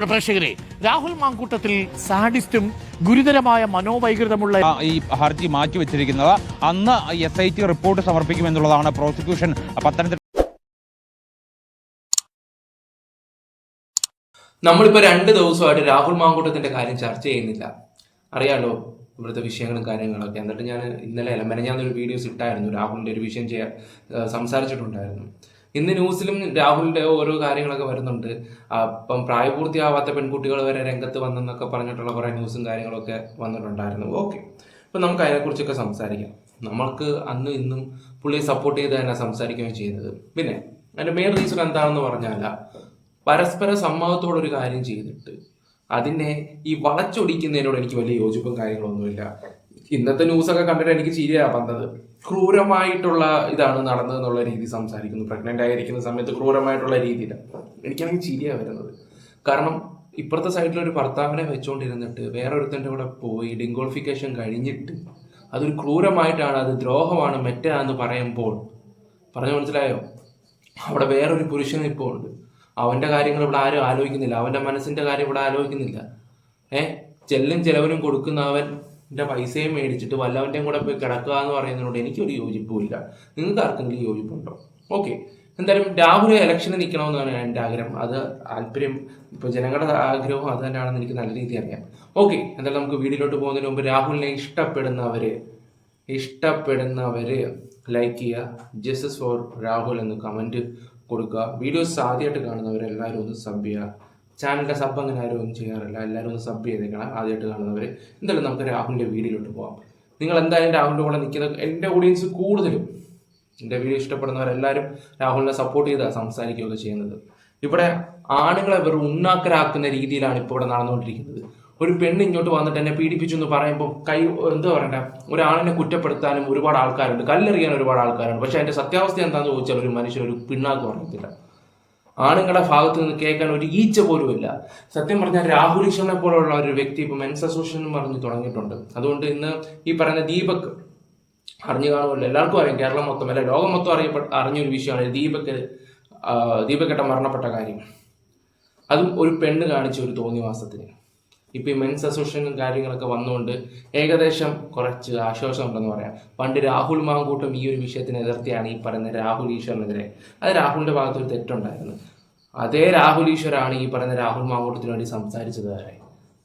പ്രേക്ഷകരെ, രാഹുൽ മാങ്കൂട്ടത്തിൽ സാഡിസ്റ്റും ഗുരുതരമായ മനോവൈകൃതമുള്ള ഈ ഹർജി മാറ്റിവെച്ചിരിക്കുന്നത് അന്ന് SIT റിപ്പോർട്ട് സമർപ്പിക്കുമെന്നുള്ളതാണ് പ്രോസിക്യൂഷൻ പത്തനംതിട്ട. നമ്മളിപ്പോ 2 ദിവസമായിട്ട് രാഹുൽ മാങ്കൂട്ടത്തിന്റെ കാര്യം ചർച്ച ചെയ്യുന്നില്ല. അറിയാലോ ഇവിടുത്തെ വിഷയങ്ങളും കാര്യങ്ങളൊക്കെ. എന്നിട്ട് ഞാൻ ഇന്നലെ മെനഞ്ഞാന്നൊരു വീഡിയോസ് ഇട്ടായിരുന്നു, രാഹുലിന്റെ ഒരു വിഷയം സംസാരിച്ചിട്ടുണ്ടായിരുന്നു. ഇന്ന് ന്യൂസിലും രാഹുലിന്റെ ഓരോ കാര്യങ്ങളൊക്കെ വരുന്നുണ്ട്. അപ്പം പ്രായപൂർത്തിയാവാത്ത പെൺകുട്ടികൾ വരെ രംഗത്ത് വന്നെന്നൊക്കെ പറഞ്ഞിട്ടുള്ള കുറെ ന്യൂസും കാര്യങ്ങളൊക്കെ വന്നിട്ടുണ്ടായിരുന്നു. ഓക്കെ, അപ്പൊ നമുക്ക് അതിനെക്കുറിച്ചൊക്കെ സംസാരിക്കാം. നമ്മൾക്ക് അന്നും ഇന്നും പുള്ളിയെ സപ്പോർട്ട് ചെയ്ത് തന്നെ സംസാരിക്കുകയും ചെയ്യുന്നത്. പിന്നെ അതിന്റെ മെയിൻ റീസൺ എന്താണെന്ന് പറഞ്ഞാൽ, പരസ്പര സമ്മതത്തോടൊരു കാര്യം ചെയ്തിട്ട് അതിനെ ഈ വളച്ചൊടിക്കുന്നതിനോട് എനിക്ക് വലിയ യോജിപ്പും കാര്യങ്ങളൊന്നുമില്ല. ഇന്നത്തെ ന്യൂസൊക്കെ കണ്ടിട്ട് എനിക്ക് ചിരിയാ വന്നത്. ക്രൂരമായിട്ടുള്ള ഇതാണ് നടന്നതെന്നുള്ള രീതി സംസാരിക്കുന്നു. പ്രഗ്നന്റ് ആയിരിക്കുന്ന സമയത്ത് ക്രൂരമായിട്ടുള്ള രീതിയിൽ എനിക്കാണെങ്കിൽ ചിരിയാ വരുന്നത്. കാരണം ഇപ്പുറത്തെ സൈഡിലൊരു ഭർത്താവിനെ വെച്ചുകൊണ്ടിരുന്നിട്ട് വേറൊരുത്തൻ്റെ കൂടെ പോയി ഡിങ്കോളിഫിക്കേഷൻ കഴിഞ്ഞിട്ട് അതൊരു ക്രൂരമായിട്ടാണ്, അത് ദ്രോഹമാണ്, മെറ്റാന്ന് പറയുമ്പോൾ പറഞ്ഞു മനസ്സിലായോ? അവിടെ വേറൊരു പുരുഷൻ ഇപ്പോൾ ഉണ്ട്. അവന്റെ കാര്യങ്ങൾ ഇവിടെ ആരും ആലോചിക്കുന്നില്ല. അവന്റെ മനസ്സിന്റെ കാര്യം ഇവിടെ ആലോചിക്കുന്നില്ല. ചെല്ലും ചെലവനും കൊടുക്കുന്നവന്റെ പൈസയും മേടിച്ചിട്ട് വല്ലവന്റെയും കൂടെ പോയി കിടക്കുക എന്ന് പറയുന്നതിനോട് എനിക്കൊരു യോജിപ്പുമില്ല. നിങ്ങൾക്ക് ആർക്കെങ്കിലും യോജിപ്പുണ്ടോ? ഓക്കെ, എന്തായാലും രാഹുൽ ഇലക്ഷന് നിൽക്കണമെന്നാണ് എൻ്റെ ആഗ്രഹം. അത് താല്പര്യം ഇപ്പൊ ജനങ്ങളുടെ ആഗ്രഹവും അത് തന്നെയാണെന്ന് എനിക്ക് നല്ല രീതിയിൽ അറിയാം. ഓക്കെ, എന്തായാലും നമുക്ക് വീഡിയോയിലോട്ട് പോകുന്നതിന് മുമ്പ് രാഹുലിനെ ഇഷ്ടപ്പെടുന്നവര് ലൈക്ക് ചെയ്യുക, ജസ്റ്റിസ് ഫോർ രാഹുൽ എന്ന് കമന്റ് കൊടുക്കുക. വീഡിയോസ് ആദ്യമായിട്ട് കാണുന്നവരെല്ലാവരും ഒന്ന് സബ് ചെയ്യുക. ചാനലിൻ്റെ സബ് അങ്ങനെ ആരും ഒന്നും ചെയ്യാറില്ല, എല്ലാവരും ഒന്ന് സബ് ചെയ്തേക്കണം ആദ്യമായിട്ട് കാണുന്നവർ. എന്തായാലും നമുക്ക് രാഹുലിൻ്റെ വീഡിയോയിലോട്ട് പോകാം. നിങ്ങൾ എന്തായാലും രാഹുലിൻ്റെ കൂടെ നിൽക്കുന്ന എൻ്റെ ഓഡിയൻസ് കൂടുതലും എൻ്റെ വീഡിയോ ഇഷ്ടപ്പെടുന്നവരെല്ലാവരും രാഹുലിനെ സപ്പോർട്ട് ചെയ്താണ് സംസാരിക്കുകയൊക്കെ ചെയ്യുന്നത്. ഇവിടെ ആണുങ്ങളെ വെറും ഉണ്ണാക്കരാക്കുന്ന രീതിയിലാണ് ഇപ്പോൾ ഇവിടെ നടന്നുകൊണ്ടിരിക്കുന്നത്. ഒരു പെണ്ണ് ഇങ്ങോട്ട് വന്നിട്ട് എന്നെ പീഡിപ്പിച്ചു എന്ന് പറയുമ്പോൾ എന്താ പറയണ്ട, ഒരാളിനെ കുറ്റപ്പെടുത്താനും ഒരുപാട് ആൾക്കാരുണ്ട്, കല്ലെറിയാൻ ഒരുപാട് ആൾക്കാരുണ്ട്. പക്ഷെ അതിന്റെ സത്യാവസ്ഥ എന്താണെന്ന് ചോദിച്ചാൽ ഒരു മനുഷ്യൻ ഒരു പിണ്ണാക്ക് പറയത്തില്ല. ആണുങ്ങളുടെ ഭാഗത്ത് നിന്ന് കേൾക്കാൻ ഒരു ഈച്ച പോലും ഇല്ല. സത്യം പറഞ്ഞാൽ രാഹുൽ ഈശ്വറിനെ പോലുള്ള ഒരു വ്യക്തി ഇപ്പൊ മെൻസ് അസോസിയേഷൻ പറഞ്ഞു തുടങ്ങിയിട്ടുണ്ട്. അതുകൊണ്ട് ഇന്ന് ഈ പറയുന്ന ദീപക് അറിഞ്ഞു കാണുമല്ലോ, എല്ലാവർക്കും അറിയാം, കേരളം മൊത്തം അല്ല ലോകം മൊത്തം അറിഞ്ഞൊരു വിഷയമാണ് ദീപക്കേട്ട മരണപ്പെട്ട കാര്യം. അതും ഒരു പെണ്ണ് കാണിച്ച ഒരു തോന്നിവാസത്തിന്. ഇപ്പൊ ഈ മെൻസ് അസോസിയേഷനും കാര്യങ്ങളൊക്കെ വന്നുകൊണ്ട് ഏകദേശം കുറച്ച് ആശ്വാസം ഉണ്ടെന്ന് പറയാം. പണ്ട് രാഹുൽ മാങ്കൂട്ടം ഈ ഒരു വിഷയത്തിന് എതിർത്തിയാണ് ഈ പറയുന്ന രാഹുൽ ഈശ്വറിനെതിരെ. അത് രാഹുലിന്റെ ഭാഗത്തൊരു തെറ്റുണ്ടായിരുന്നു. അതേ രാഹുൽ ഈശ്വരാണ് ഈ പറയുന്ന രാഹുൽ മാങ്കൂട്ടത്തിന് വേണ്ടി സംസാരിച്ചത് വരെ.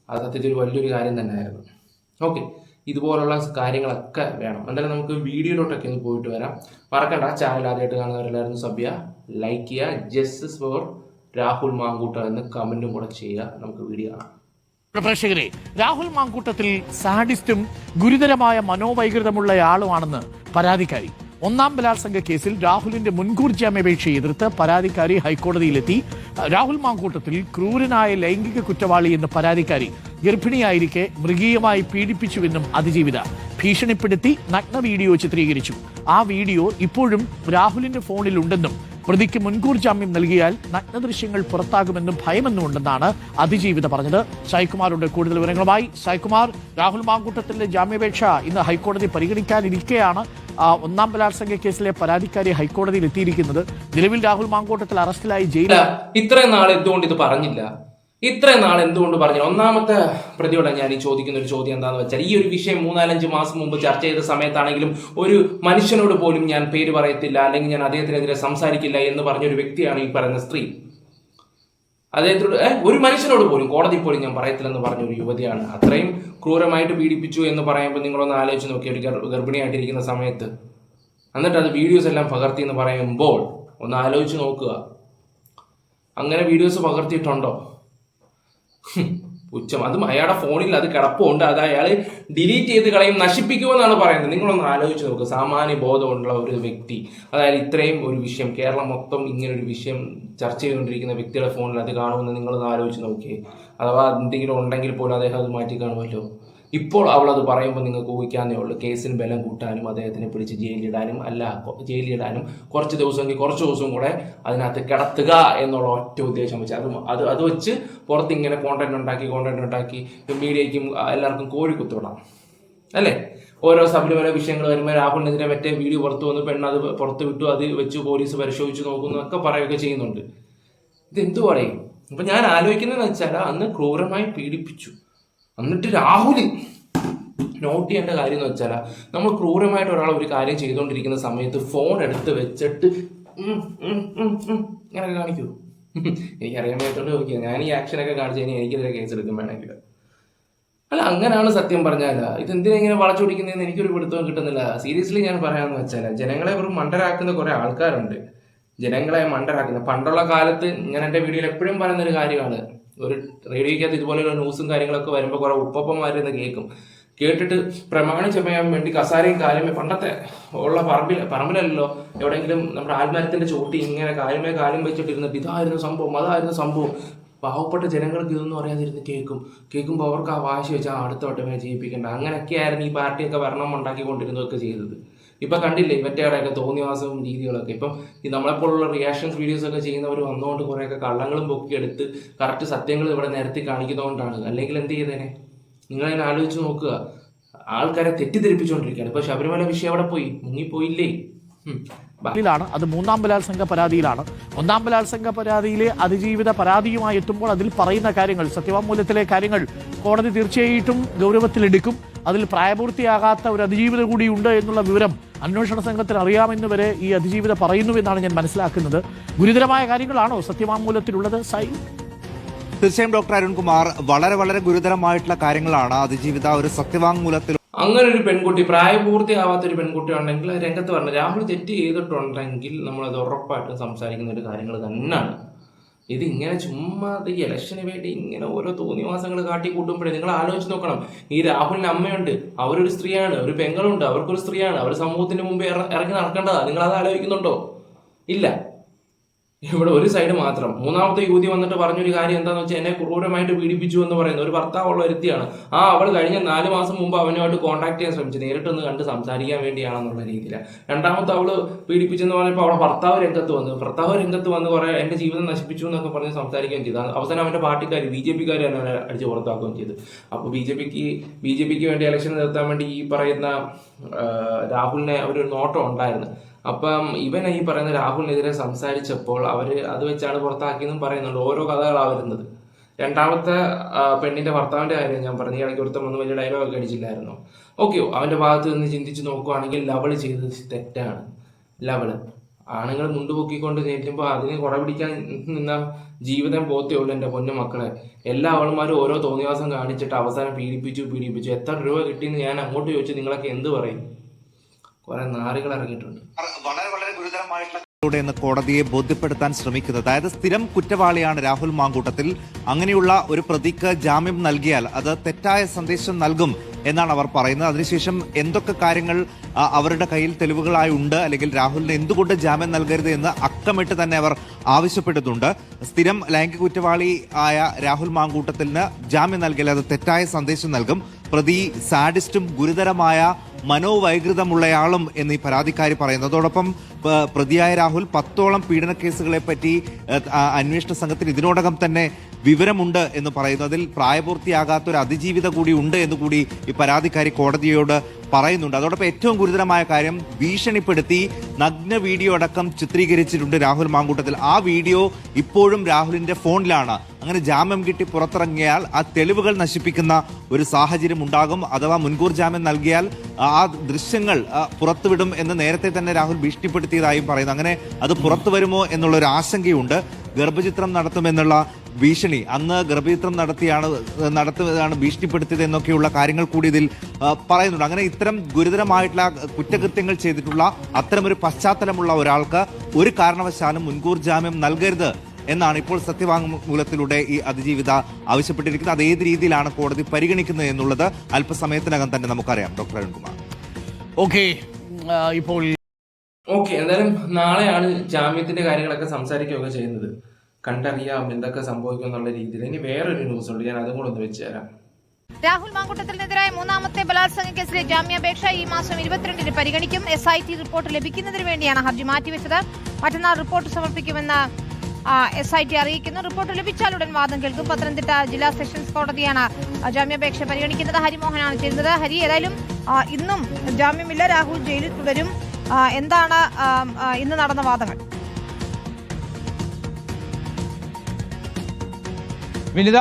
അത് സത്യത്തിൽ ഒരു വലിയൊരു കാര്യം തന്നെയായിരുന്നു. ഓക്കെ, ഇതുപോലുള്ള കാര്യങ്ങളൊക്കെ വേണം. എന്തായാലും നമുക്ക് വീഡിയോയിലോട്ടൊക്കെ ഒന്ന് പോയിട്ട് വരാം. മറക്കണ്ട, ചാനൽ ആദ്യമായിട്ട് കാണുന്നവരെല്ലാവരും സബ് ചെയ്യുക, ലൈക്ക് ചെയ്യുക, ജസ്റ്റിസ് ഫോർ രാഹുൽ മാങ്കൂട്ടം എന്ന് കമന്റും കൂടെ ചെയ്യുക. നമുക്ക് വീഡിയോ കാണാം. പ്രേക്ഷകരെ, രാഹുൽ മാങ്കൂട്ടത്തിൽ സാഡിസ്റ്റും ഗുരുതരമായ മനോവൈകൃതമുള്ളയാളുമാണെന്ന് പരാതിക്കാരി. 1-ാം ബലാത്സംഗ കേസിൽ രാഹുലിന്റെ മുൻകൂർ ജാമ്യാപേക്ഷയെ എതിർത്ത് പരാതിക്കാരി ഹൈക്കോടതിയിലെത്തി. രാഹുൽ മാങ്കൂട്ടത്തിൽ ക്രൂരനായ ലൈംഗിക കുറ്റവാളി എന്ന് പരാതിക്കാരി ഗർഭിണിയായിരിക്കെ മൃഗീയമായി പീഡിപ്പിച്ചുവെന്നും അതിജീവിത ഭീഷണിപ്പെടുത്തി നഗ്ന വീഡിയോ ചിത്രീകരിച്ചു. ആ വീഡിയോ ഇപ്പോഴും രാഹുലിന്റെ ഫോണിൽ ഉണ്ടെന്നും പ്രതിക്ക് മുൻകൂർ ജാമ്യം നൽകിയാൽ നഗ്നദൃശ്യങ്ങൾ പുറത്താകുമെന്നും ഭയമെന്നുമുണ്ടെന്നാണ് അതിജീവിത പറഞ്ഞത്. സായ്കുമാറുടെ കൂടുതൽ വിവരങ്ങളുമായി. സായ്കുമാർ, രാഹുൽ മാങ്കൂട്ടത്തിന്റെ ജാമ്യാപേക്ഷ ഇന്ന് ഹൈക്കോടതി പരിഗണിക്കാനിരിക്കെയാണ് 1-ാം ബലാത്സംഗ കേസിലെ പരാതിക്കാരി ഹൈക്കോടതിയിൽ എത്തിയിരിക്കുന്നത്. നിലവിൽ രാഹുൽ മാങ്കൂട്ടത്തിൽ അറസ്റ്റിലായി ജയിലിൽ. ഇത്രയും നാൾ എന്തുകൊണ്ട് ഇത് പറഞ്ഞില്ല? ഒന്നാമത്തെ പ്രതിയോടെ ഞാൻ ഈ ചോദിക്കുന്ന ഒരു ചോദ്യം എന്താണെന്ന് വെച്ചാൽ, ഈ ഒരു വിഷയം 3-4 മാസം മുമ്പ് ചർച്ച ചെയ്ത സമയത്താണെങ്കിലും ഒരു മനുഷ്യനോട് പോലും ഞാൻ പേര് പറയത്തില്ല, അല്ലെങ്കിൽ ഞാൻ അദ്ദേഹത്തിനെതിരെ സംസാരിക്കില്ല എന്ന് പറഞ്ഞൊരു വ്യക്തിയാണ് ഈ പറയുന്ന സ്ത്രീ. അദ്ദേഹത്തോട് ഒരു മനുഷ്യനോട് പോലും, കോടതി പോലും ഞാൻ പറയത്തില്ലെന്ന് പറഞ്ഞൊരു യുവതിയാണ്. അത്രയും ക്രൂരമായിട്ട് പീഡിപ്പിച്ചു എന്ന് പറയുമ്പോൾ നിങ്ങളൊന്ന് ആലോചിച്ച് നോക്കി, ഒരു ഗർഭിണിയായിട്ടിരിക്കുന്ന സമയത്ത് എന്നിട്ട് അത് വീഡിയോസ് എല്ലാം പകർത്തി എന്ന് പറയുമ്പോൾ ഒന്ന് ആലോചിച്ച് നോക്കുക. അങ്ങനെ വീഡിയോസ് പകർത്തിയിട്ടുണ്ടോ? പുച്ഛം. അതും അയാളുടെ ഫോണിൽ അത് കിടപ്പുണ്ട്, അത് അയാൾ ഡിലീറ്റ് ചെയ്ത് കളയും, നശിപ്പിക്കുമെന്നാണ് പറയുന്നത്. നിങ്ങളൊന്ന് ആലോചിച്ച് നോക്കുക. സാമാന്യ ബോധമുള്ള ഒരു വ്യക്തി, അതായത് ഇത്രയും ഒരു വിഷയം, കേരളം മൊത്തം ഇങ്ങനെ ഒരു വിഷയം ചർച്ച ചെയ്തുകൊണ്ടിരിക്കുന്ന വ്യക്തിയുടെ ഫോണിൽ അത് കാണുമെന്ന് നിങ്ങളൊന്ന് ആലോചിച്ച് നോക്കിയേ. അഥവാ എന്തെങ്കിലും ഉണ്ടെങ്കിൽ പോലും അദ്ദേഹം അത് മാറ്റി കാണുമല്ലോ. ഇപ്പോൾ അവൾ അത് പറയുമ്പോൾ നിങ്ങൾക്ക് ഊഹിക്കാന്നേ ഉള്ളൂ. കേസിന് ബലം കൂട്ടാനും അദ്ദേഹത്തിനെ പിടിച്ച് ജയിലിലിടാനും കുറച്ച് ദിവസം കൂടെ അതിനകത്ത് കിടത്തുക എന്നുള്ള ഒറ്റ ഉദ്ദേശം വെച്ച് അത് വെച്ച് പുറത്ത് ഇങ്ങനെ കോണ്ടന്റ് ഉണ്ടാക്കി മീഡിയയ്ക്കും എല്ലാവർക്കും കോഴിക്കുത്തുവിടാം അല്ലേ? ഓരോ ശബരിമല വിഷയങ്ങൾ വരുമ്പോൾ രാഹുലിനെതിരെ മറ്റേ വീഡിയോ പുറത്തു വന്ന് പെണ്ണ് അത് പുറത്ത് വിട്ടു, അത് വെച്ച് പോലീസ് പരിശോധിച്ച് നോക്കുന്നു ഒക്കെ പറയുകയൊക്കെ ചെയ്യുന്നുണ്ട്. ഇതെന്തു പറയും? അപ്പം ഞാൻ ആലോചിക്കുന്നതെന്ന് വെച്ചാൽ അന്ന് ക്രൂരമായി പീഡിപ്പിച്ചു. എന്നിട്ട് രാഹുൽ നോട്ട് ചെയ്യേണ്ട കാര്യം എന്ന് വെച്ചാൽ നമ്മൾ ക്രൂരമായിട്ട് ഒരാൾ ഒരു കാര്യം ചെയ്തുകൊണ്ടിരിക്കുന്ന സമയത്ത് ഫോൺ എടുത്ത് വെച്ചിട്ട് ഇങ്ങനെ കാണിക്കൂ. എനിക്കറിയാൻ പറ്റുകൊണ്ട് നോക്കിയാൽ ഞാൻ ഈ ആക്ഷനൊക്കെ കാണിച്ചു കഴിഞ്ഞാൽ എനിക്കെതിരെ കേസ് എടുക്കും വേണമെങ്കിൽ. അല്ല, അങ്ങനെയാണ് സത്യം പറഞ്ഞാൽ. ഇതെന്തിനാ ഇങ്ങനെ വളച്ചൊടിക്കുന്നതെന്ന് എനിക്കൊരു പിടുത്തവും കിട്ടുന്നില്ല. സീരിയസ്ലി ഞാൻ പറയാമെന്ന് വെച്ചാൽ ജനങ്ങളെ വെറും മണ്ടരാക്കുന്ന കുറേ ആൾക്കാരുണ്ട്. ജനങ്ങളെ മണ്ടരാക്കുന്ന പണ്ടുള്ള കാലത്ത് ഞാൻ എൻ്റെ വീഡിയോയിൽ എപ്പോഴും പറയുന്നൊരു കാര്യമാണ്, ഒരു റേഡിയോയ്ക്കകത്ത് ഇതുപോലെയുള്ള ന്യൂസും കാര്യങ്ങളൊക്കെ വരുമ്പോൾ കുറേ ഉപ്പപ്പന്മാരെന്ന് കേട്ടിട്ട് പ്രമാണിച്ചമയാൻ വേണ്ടി കസാരയും കാലുമേ പണ്ടത്തെ ഉള്ള പറമ്പിലല്ലോ എവിടെയെങ്കിലും നമ്മുടെ ആൽമരത്തിൻ്റെ ചോട്ടി ഇങ്ങനെ കാലും വെച്ചിട്ടിരുന്നിട്ട് ഇതായിരുന്നു സംഭവം അതായിരുന്നു സംഭവം. പാവപ്പെട്ട ജനങ്ങൾക്ക് ഇതൊന്നും അറിയാതിരുന്ന് കേൾക്കുമ്പോൾ അവർക്ക് ആ വാശി വെച്ചാൽ അടുത്ത വട്ടമേ ചെയ്യിപ്പിക്കേണ്ട. അങ്ങനെയൊക്കെയായിരുന്നു ഈ പാർട്ടിയൊക്കെ ഭരണം ഉണ്ടാക്കിക്കൊണ്ടിരുന്നതൊക്കെ ചെയ്തത്. ഇപ്പം കണ്ടില്ലേ ഇവറ്റയുടെയൊക്കെ തോന്നിവാസവും രീതികളൊക്കെ. ഇപ്പം ഈ നമ്മളെപ്പോലുള്ള റിയാക്ഷൻസ് വീഡിയോസൊക്കെ ചെയ്യുന്നവർ വന്നുകൊണ്ട് കുറേയൊക്കെ കള്ളങ്ങളും പൊക്കിയെടുത്ത് കറക്റ്റ് സത്യങ്ങൾ ഇവിടെ നിരത്തി കാണിക്കുന്നതുകൊണ്ടാണ്. അല്ലെങ്കിൽ എന്ത് ചെയ്തേനെ? നിങ്ങളതിനെ ആലോചിച്ച് നോക്കുക. ആൾക്കാരെ തെറ്റിദ്ധരിപ്പിച്ചുകൊണ്ടിരിക്കുകയാണ്. ഇപ്പോൾ ശബരിമല വിഷയം അവിടെ പോയി മുങ്ങിപ്പോയില്ലേ? ാണ് അത് മൂന്നാം ബലാത്സംഗ പരാതിയിലാണ്. ഒന്നാം ബലാത്സംഗ പരാതിയിലെ അതിജീവിത പരാതിയുമായി എത്തുമ്പോൾ അതിൽ പറയുന്ന കാര്യങ്ങൾ, സത്യവാങ്മൂലത്തിലെ കാര്യങ്ങൾ കോടതി തീർച്ചയായിട്ടും ഗൗരവത്തിലെടുക്കും. അതിൽ പ്രായപൂർത്തിയാകാത്ത ഒരു അതിജീവിത കൂടിയുണ്ട് എന്നുള്ള വിവരം അന്വേഷണ സംഘത്തിന് അറിയാമെന്ന് വരെ ഈ അതിജീവിത പറയുന്നുവെന്നാണ് ഞാൻ മനസ്സിലാക്കുന്നത്. ഗുരുതരമായ കാര്യങ്ങളാണോ സത്യവാങ്മൂലത്തിലുള്ളത്? തീർച്ചയായും ഡോക്ടർ അരുൺകുമാർ, വളരെ ഗുരുതരമായിട്ടുള്ള കാര്യങ്ങളാണ് അതിജീവിത ഒരു സത്യവാങ്മൂലത്തിൽ. അങ്ങനെ ഒരു പെൺകുട്ടി, പ്രായപൂർത്തിയാവാത്തൊരു പെൺകുട്ടി ഉണ്ടെങ്കിൽ രംഗത്ത് പറഞ്ഞു രാഹുൽ തെറ്റ് ചെയ്തിട്ടുണ്ടെങ്കിൽ നമ്മളത് ഉറപ്പായിട്ടും സംസാരിക്കുന്ന ഒരു കാര്യങ്ങൾ തന്നെയാണ്. ഇത് ഇങ്ങനെ ചുമ്മാ ഈ ഇലക്ഷന് വേണ്ടി ഇങ്ങനെ ഓരോ തോന്നിവാസങ്ങൾ കാട്ടിക്കൂട്ടുമ്പോഴേ നിങ്ങൾ ആലോചിച്ച് നോക്കണം. ഈ രാഹുലിന് അമ്മയുണ്ട്, അവരൊരു സ്ത്രീയാണ്, ഒരു പെങ്ങളുണ്ട്, അവർക്കൊരു സ്ത്രീയാണ്, അവർ സമൂഹത്തിന് മുമ്പ് ഇറങ്ങി നടക്കേണ്ടതാ. നിങ്ങളത് ആലോചിക്കുന്നുണ്ടോ? ഇല്ല. ഇവിടെ ഒരു സൈഡ് മാത്രം. മൂന്നാമത്തെ യുവതി വന്നിട്ട് പറഞ്ഞൊരു കാര്യം എന്താണെന്ന് വെച്ചാൽ എന്നെ ക്രൂരമായിട്ട് പീഡിപ്പിച്ചു എന്ന് പറയുന്നത് ഒരു ഭർത്താവുള്ള ഒരുത്തിയാണ്. അവൾ കഴിഞ്ഞ 4 മാസം മുമ്പ് അവനുമായിട്ട് കോൺടാക്ട് ചെയ്യാൻ ശ്രമിച്ചു, നേരിട്ടൊന്ന് കണ്ട് സംസാരിക്കാൻ വേണ്ടിയാണെന്നുള്ള രീതിയിലാണ്. രണ്ടാമത്തെ അവള് പീഡിപ്പിച്ചെന്ന് പറഞ്ഞപ്പോൾ അവളെ ഭർത്താവ് രംഗത്ത് വന്ന് കുറെ എന്റെ ജീവിതം നശിപ്പിച്ചു എന്നൊക്കെ പറഞ്ഞ് സംസാരിക്കുകയും ചെയ്തു. അവസാനം അവന്റെ പാർട്ടിക്കാർ BJP അവനെ അടിച്ച് പുറത്താക്കുകയും ചെയ്തു. അപ്പോൾ ബി ജെ പിക്ക് വേണ്ടി ഇലക്ഷൻ നിർത്താൻ വേണ്ടി ഈ പറയുന്ന രാഹുലിനെ ഒരു നോട്ടം ഉണ്ടായിരുന്നു. അപ്പം ഇവൻ ഈ പറയുന്ന രാഹുലിനെതിരെ സംസാരിച്ചപ്പോൾ അത് വെച്ചാണ് പുറത്താക്കിയെന്നും പറയുന്നുണ്ട്. ഓരോ കഥകളാണ് വരുന്നത്. രണ്ടാമത്തെ പെണ്ണിന്റെ ഭർത്താവിന്റെ കാര്യം ഞാൻ പറഞ്ഞു. ഈ ഇടയ്ക്ക് ഒരുത്തം വലിയ ഡയലോഗൊക്കെ അടിച്ചില്ലായിരുന്നു. ഓക്കെ, അവന്റെ ഭാഗത്ത് നിന്ന് ചിന്തിച്ച് നോക്കുവാണെങ്കിൽ ലവള് ചെയ്തത് തെറ്റാണ്. ആണുങ്ങൾ മുണ്ടുപൊക്കിക്കൊണ്ട് നിൽക്കുമ്പോൾ അതിന് കുട പിടിക്കാൻ നിന്ന ജീവിതം പോത്തേ ഉള്ളൂ എൻ്റെ പൊന്നു മക്കളെ. എല്ലാ അവൾമാരും ഓരോ തോന്നിവാസം കാണിച്ചിട്ട് അവസാനം പീഡിപ്പിച്ചു. എത്ര രൂപ കിട്ടിയെന്ന് ഞാൻ അങ്ങോട്ട് ചോദിച്ചു, നിങ്ങളൊക്കെ എന്ത് പറയും? കുറെ നാറുകൾ ഇറങ്ങിയിട്ടുണ്ട്. വളരെ ഗുരുതരമായിട്ടുള്ള എന്ന് കോടതിയെ ബോധ്യപ്പെടുത്താൻ ശ്രമിക്കുന്നത്. അതായത് സ്ഥിരം കുറ്റവാളിയാണ് രാഹുൽ മാങ്കൂട്ടത്തിൽ. അങ്ങനെയുള്ള ഒരു പ്രതിക്ക് ജാമ്യം നൽകിയാൽ അത് തെറ്റായ സന്ദേശം നൽകും എന്നാണ് അവർ പറയുന്നത്. അതിനുശേഷം എന്തൊക്കെ കാര്യങ്ങൾ അവരുടെ കയ്യിൽ തെളിവുകളായി ഉണ്ട്, അല്ലെങ്കിൽ രാഹുലിന് എന്തുകൊണ്ട് ജാമ്യം നൽകരുത് എന്ന് അക്കമിട്ട് തന്നെ അവർ ആവശ്യപ്പെടുന്നുണ്ട്. സ്ഥിരം ലൈംഗിക കുറ്റവാളി ആയ രാഹുൽ മാങ്കൂട്ടത്തിന് ജാമ്യം നൽകിയാൽ അത് തെറ്റായ സന്ദേശം നൽകും. പ്രതി സാഡിസ്റ്റും ഗുരുതരമായ മനോവൈകൃതമുള്ളയാളും എന്ന് ഈ പരാതിക്കാരി പറയുന്നു. അതോടൊപ്പം പ്രതിയായ രാഹുൽ 10ഓളം പീഡന കേസുകളെ പറ്റി അന്വേഷണ സംഘത്തിന് ഇതിനോടകം തന്നെ വിവരമുണ്ട് എന്ന് പറയുന്നു. അതിൽ പ്രായപൂർത്തിയാകാത്ത ഒരു അതിജീവിത കൂടി ഉണ്ട് എന്ന് കൂടി ഈ പരാതിക്കാരി കോടതിയോട് പറയുന്നുണ്ട്. അതോടൊപ്പം ഏറ്റവും ഗുരുതരമായ കാര്യം, ഭീഷണിപ്പെടുത്തി നഗ്ന വീഡിയോ അടക്കം ചിത്രീകരിച്ചിട്ടുണ്ട് രാഹുൽ മാങ്കൂട്ടത്തിൽ. ആ വീഡിയോ ഇപ്പോഴും രാഹുലിന്റെ ഫോണിലാണ്. അങ്ങനെ ജാമ്യം കിട്ടി പുറത്തിറങ്ങിയാൽ ആ തെളിവുകൾ നശിപ്പിക്കുന്ന ഒരു സാഹചര്യം ഉണ്ടാകും. അഥവാ മുൻകൂർ ജാമ്യം നൽകിയാൽ ആ ദൃശ്യങ്ങൾ പുറത്തുവിടും എന്ന് നേരത്തെ തന്നെ രാഹുൽ ഭീഷണിപ്പെടുത്തിയതായും പറയുന്നു. അങ്ങനെ അത് പുറത്തു വരുമോ എന്നുള്ള ഒരു ആശങ്കയുണ്ട്. ഗർഭചിത്രം നടത്തുമെന്നുള്ള ഭീഷണി, അന്ന് ഗർഭചിത്രം നടത്തുന്നതാണ് ഭീഷണിപ്പെടുത്തിയത് എന്നൊക്കെയുള്ള കാര്യങ്ങൾ കൂടി ഇതിൽ പറയുന്നുണ്ട്. അങ്ങനെ ഇത്തരം ഗുരുതരമായിട്ടുള്ള കുറ്റകൃത്യങ്ങൾ ചെയ്തിട്ടുള്ള അത്തരമൊരു പശ്ചാത്തലമുള്ള ഒരാൾക്ക് ഒരു കാരണവശാലും മുൻകൂർ ജാമ്യം നൽകരുത് എന്നാണ് ഇപ്പോൾ സത്യവാങ്മൂലത്തിലൂടെ ഈ അതിജീവിത ആവശ്യപ്പെട്ടിരിക്കുന്നത്. അത് ഏത് രീതിയിലാണ് കോടതി പരിഗണിക്കുന്നത് എന്നുള്ളത് അല്പസമയത്തിനകം തന്നെ നമുക്കറിയാം. ഡോക്ടർ അരുൺകുമാർ. എന്തായാലും നാളെയാണ് ജാമ്യത്തിന്റെ കാര്യങ്ങളൊക്കെ സംസാരിക്കുകയൊക്കെ ചെയ്യുന്നത്. കണ്ടറിയാം എന്തൊക്കെ സംഭവിക്കും എന്നുള്ള രീതിയിൽ. ഇനി വേറൊരു ന്യൂസ് ഉണ്ട്, ഞാൻ അതും കൂടെ ഒന്ന് വെച്ച് തരാം. രാഹുൽ മാങ്കൂട്ടത്തിനെതിരായ മൂന്നാമത്തെ ബലാത്സംഗ കേസിലെ ജാമ്യാപേക്ഷ ഈ മാസം 22-ന് പരിഗണിക്കും. SIT റിപ്പോർട്ട് ലഭിക്കുന്നതിന് വേണ്ടിയാണ് ഹർജി മാറ്റിവെച്ചത്. മറ്റന്നാൾ റിപ്പോർട്ട് സമർപ്പിക്കുമെന്ന് SIT അറിയിക്കുന്നു. റിപ്പോർട്ട് ലഭിച്ചാൽ ഉടൻ വാദം കേൾക്കും. പത്തനംതിട്ട ജില്ലാ സെഷൻസ് കോടതിയാണ് ജാമ്യാപേക്ഷ പരിഗണിക്കുന്നത്. ഹരിമോഹനാണ് ചേരുന്നത്. ഹരി, ഏതായാലും ഇന്നും ജാമ്യമില്ല, രാഹുൽ ജയിലിൽ തുടരും. എന്താണ് ഇന്ന് നടന്ന വാദങ്ങൾ? വിനിത,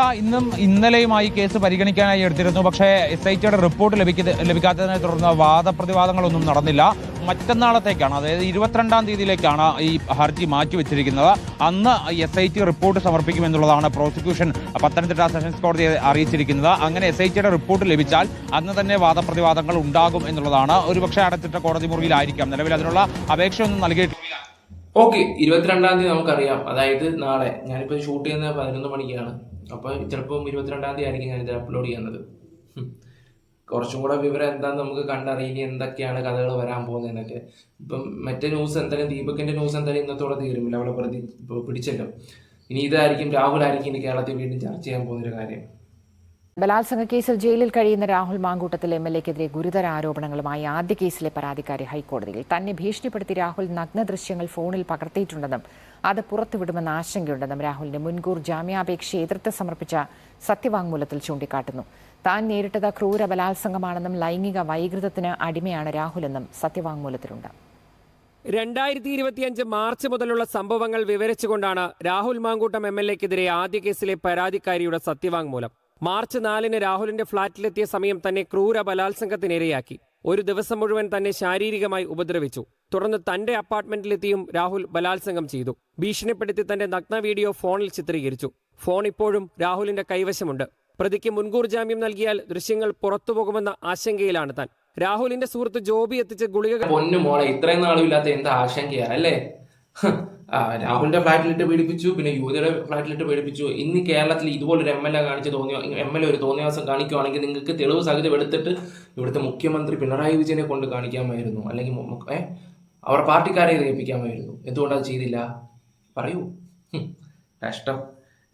ഇന്നലെയുമായി കേസ് പരിഗണിക്കാനായി എടുത്തിരുന്നു. പക്ഷേ SITയുടെ റിപ്പോർട്ട് ലഭിക്കാത്തതിനെ തുടർന്ന് വാദപ്രതിവാദങ്ങളൊന്നും നടന്നില്ല. മറ്റന്നാളത്തേക്കാണ്, അതായത് 22-ാം തീയതിയിലേക്കാണ് ഈ ഹർജി മാറ്റിവെച്ചിരിക്കുന്നത്. അന്ന് SIT റിപ്പോർട്ട് സമർപ്പിക്കുമെന്നുള്ളതാണ് പ്രോസിക്യൂഷൻ പത്തനംതിട്ട സെഷൻസ് കോടതിയെ അറിയിച്ചിരിക്കുന്നത്. അങ്ങനെ SITയുടെ റിപ്പോർട്ട് ലഭിച്ചാൽ അന്ന് തന്നെ വാദപ്രതിവാദങ്ങൾ ഉണ്ടാകും എന്നുള്ളതാണ്. ഒരുപക്ഷെ അടച്ചിട്ട കോടതി മുറിയിലായിരിക്കാം. നിലവിൽ അതിനുള്ള അപേക്ഷയൊന്നും നൽകിയിട്ടില്ല. ഓക്കെ, 22-ാം തീയതി നമുക്കറിയാം. അതായത് നാളെ ഞാനിപ്പോൾ ഷൂട്ട് ചെയ്യുന്നത് 11 മണിക്കാണ്. അപ്പോൾ ചിലപ്പം 22-ാം തീയതി ആയിരിക്കും ഞാനിത് അപ്ലോഡ് ചെയ്യുന്നത്. കുറച്ചും കൂടെ വിവരം എന്താണെന്ന് നമുക്ക് കണ്ടറിയാം. ഇനി എന്തൊക്കെയാണ് കഥകൾ വരാൻ പോകുന്നതെന്നൊക്കെ. ഇപ്പം മറ്റേ ന്യൂസ് എന്തായാലും ദീപകിന്റെ ന്യൂസ് എന്തായാലും ഇന്നത്തോടെ തീരുമില്ല, അവളെ പിടിച്ചല്ലോ. ഇനി ഇതായിരിക്കും, രാഹുലായിരിക്കും ഇനി കേരളത്തിൽ വീണ്ടും ചർച്ച ചെയ്യാൻ പോകുന്നൊരു കാര്യം. ബലാത്സംഗ കേസിൽ ജയിലിൽ കഴിയുന്ന രാഹുൽ മാങ്കൂട്ടത്തിൽ MLAക്കെതിരെ ഗുരുതര ആരോപണങ്ങളുമായി ആദ്യ കേസിലെ പരാതിക്കാരി ഹൈക്കോടതിയിൽ. തന്നെ ഭീഷണിപ്പെടുത്തി രാഹുൽ നഗ്ന ദൃശ്യങ്ങൾ ഫോണിൽ പകർത്തിയിട്ടുണ്ടെന്നും അത് പുറത്തുവിടുമെന്ന ആശങ്കയുണ്ടെന്നും രാഹുലിന്റെ മുൻകൂർ ജാമ്യാപേക്ഷയെ എതിർത്ത് സമർപ്പിച്ച സത്യവാങ്മൂലത്തിൽ ചൂണ്ടിക്കാട്ടുന്നു. താൻ നേരിട്ടത് ക്രൂര ബലാത്സംഗമാണെന്നും ലൈംഗിക വൈകൃതത്തിന് അടിമയാണ് രാഹുലെന്നും സത്യവാങ്മൂലത്തിലുണ്ട്. 2025 മാർച്ച് മുതലുള്ള സംഭവങ്ങൾ വിവരിച്ചുകൊണ്ടാണ് രാഹുൽ മാങ്കൂട്ടം MLAക്കെതിരെ ആദ്യ കേസിലെ പരാതിക്കാരിയുടെ സത്യവാങ്മൂലം. മാർച്ച് 4-ന് രാഹുലിന്റെ ഫ്ളാറ്റിലെത്തിയ സമയം തന്നെ ക്രൂര ബലാത്സംഗത്തിനിരയാക്കി. ഒരു ദിവസം മുഴുവൻ തന്നെ ശാരീരികമായി ഉപദ്രവിച്ചു. തുടർന്ന് തന്റെ അപ്പാർട്ട്മെന്റിലെത്തിയും രാഹുൽ ബലാത്സംഗം ചെയ്തു. ഭീഷണിപ്പെടുത്തി തന്റെ നഗ്ന വീഡിയോ ഫോണിൽ ചിത്രീകരിച്ചു. ഫോൺ ഇപ്പോഴും രാഹുലിന്റെ കൈവശമുണ്ട്. പ്രതിക്ക് മുൻകൂർ ജാമ്യം നൽകിയാൽ ദൃശ്യങ്ങൾ പുറത്തുപോകുമെന്ന ആശങ്കയിലാണ് താൻ. രാഹുലിന്റെ സുഹൃത്ത് ജോബി എത്തിച്ച് ഗുളിക. പൊന്നു മോളെ, ഇത്രയും നാളും ഇല്ലാത്ത എന്താ ആശങ്കയാ അല്ലേ? രാഹുലിന്റെ ഫ്ലാറ്റിലിട്ട് പീഡിപ്പിച്ചു, പിന്നെ യുവതിയുടെ ഫ്ലാറ്റിലിട്ട് പീഡിപ്പിച്ചു. ഇന്ന് കേരളത്തിൽ ഇതുപോലൊരു MLA ഒരു തോന്നിയാസം കാണിക്കുവാണെങ്കിൽ നിങ്ങൾക്ക് തെളിവ് സഹിതം എടുത്തിട്ട് ഇവിടുത്തെ മുഖ്യമന്ത്രി പിണറായി വിജയനെ കൊണ്ട് കാണിക്കാമായിരുന്നു, അല്ലെങ്കിൽ അവർ പാർട്ടിക്കാരെ ഏൽപ്പിക്കാമായിരുന്നു. എന്തുകൊണ്ടത് ചെയ്തില്ല? പറയൂ. കഷ്ടം.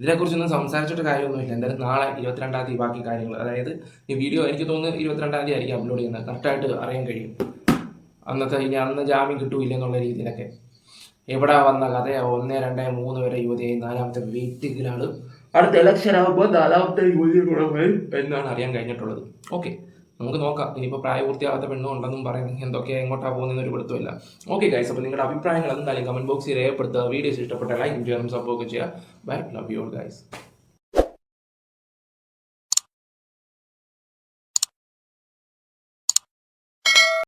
ഇതിനെക്കുറിച്ചൊന്നും സംസാരിച്ചിട്ട് കാര്യമൊന്നുമില്ല. എന്തായാലും നാളെ 22-ാം തീയതി ബാക്കി കാര്യങ്ങൾ, അതായത് ഈ വീഡിയോ എനിക്ക് തോന്നുന്നു 22-ാം തീയതി ആയിരിക്കും അപ്ലോഡ് ചെയ്യുന്നത്. കറക്റ്റായിട്ട് അറിയാൻ കഴിയും അന്ന് ജാമ്യം കിട്ടൂല്ല എന്നുള്ള രീതിയിലൊക്കെ. എവിടെ വന്ന കഥയോ 1, 2, 3 വരെ യുവതിയായി 4-ാമത്തെ വെയിറ്റിംഗിലാണ്. അടുത്ത ഇലക്ഷൻ ആകുമ്പോൾ 4-ാമത്തെ യുവതിയെ കൂടെ വരും എന്നാണ് അറിയാൻ കഴിഞ്ഞിട്ടുള്ളത്. ഓക്കെ, നമുക്ക് നോക്കാം. ഇനിയിപ്പോൾ പ്രായപൂർത്തിയാകാത്ത പെണ്ണും ഉണ്ടെന്നും പറയുന്നത് എന്തൊക്കെയാണ് എങ്ങോട്ടാണ് പോകുന്നതെന്ന് ഒരു പിടുത്തമില്ല. ഓക്കെ ഗൈസ്, അപ്പോൾ നിങ്ങളുടെ അഭിപ്രായങ്ങൾ എന്തായാലും കമന്റ് ബോക്സിൽ രേഖപ്പെടുത്തുക. വീഡിയോസ് ഇഷ്ടപ്പെട്ട ലൈക്ക് ചെയ്യാനും സപ്പോർട്ട് ചെയ്യുക. Bye, love you all guys.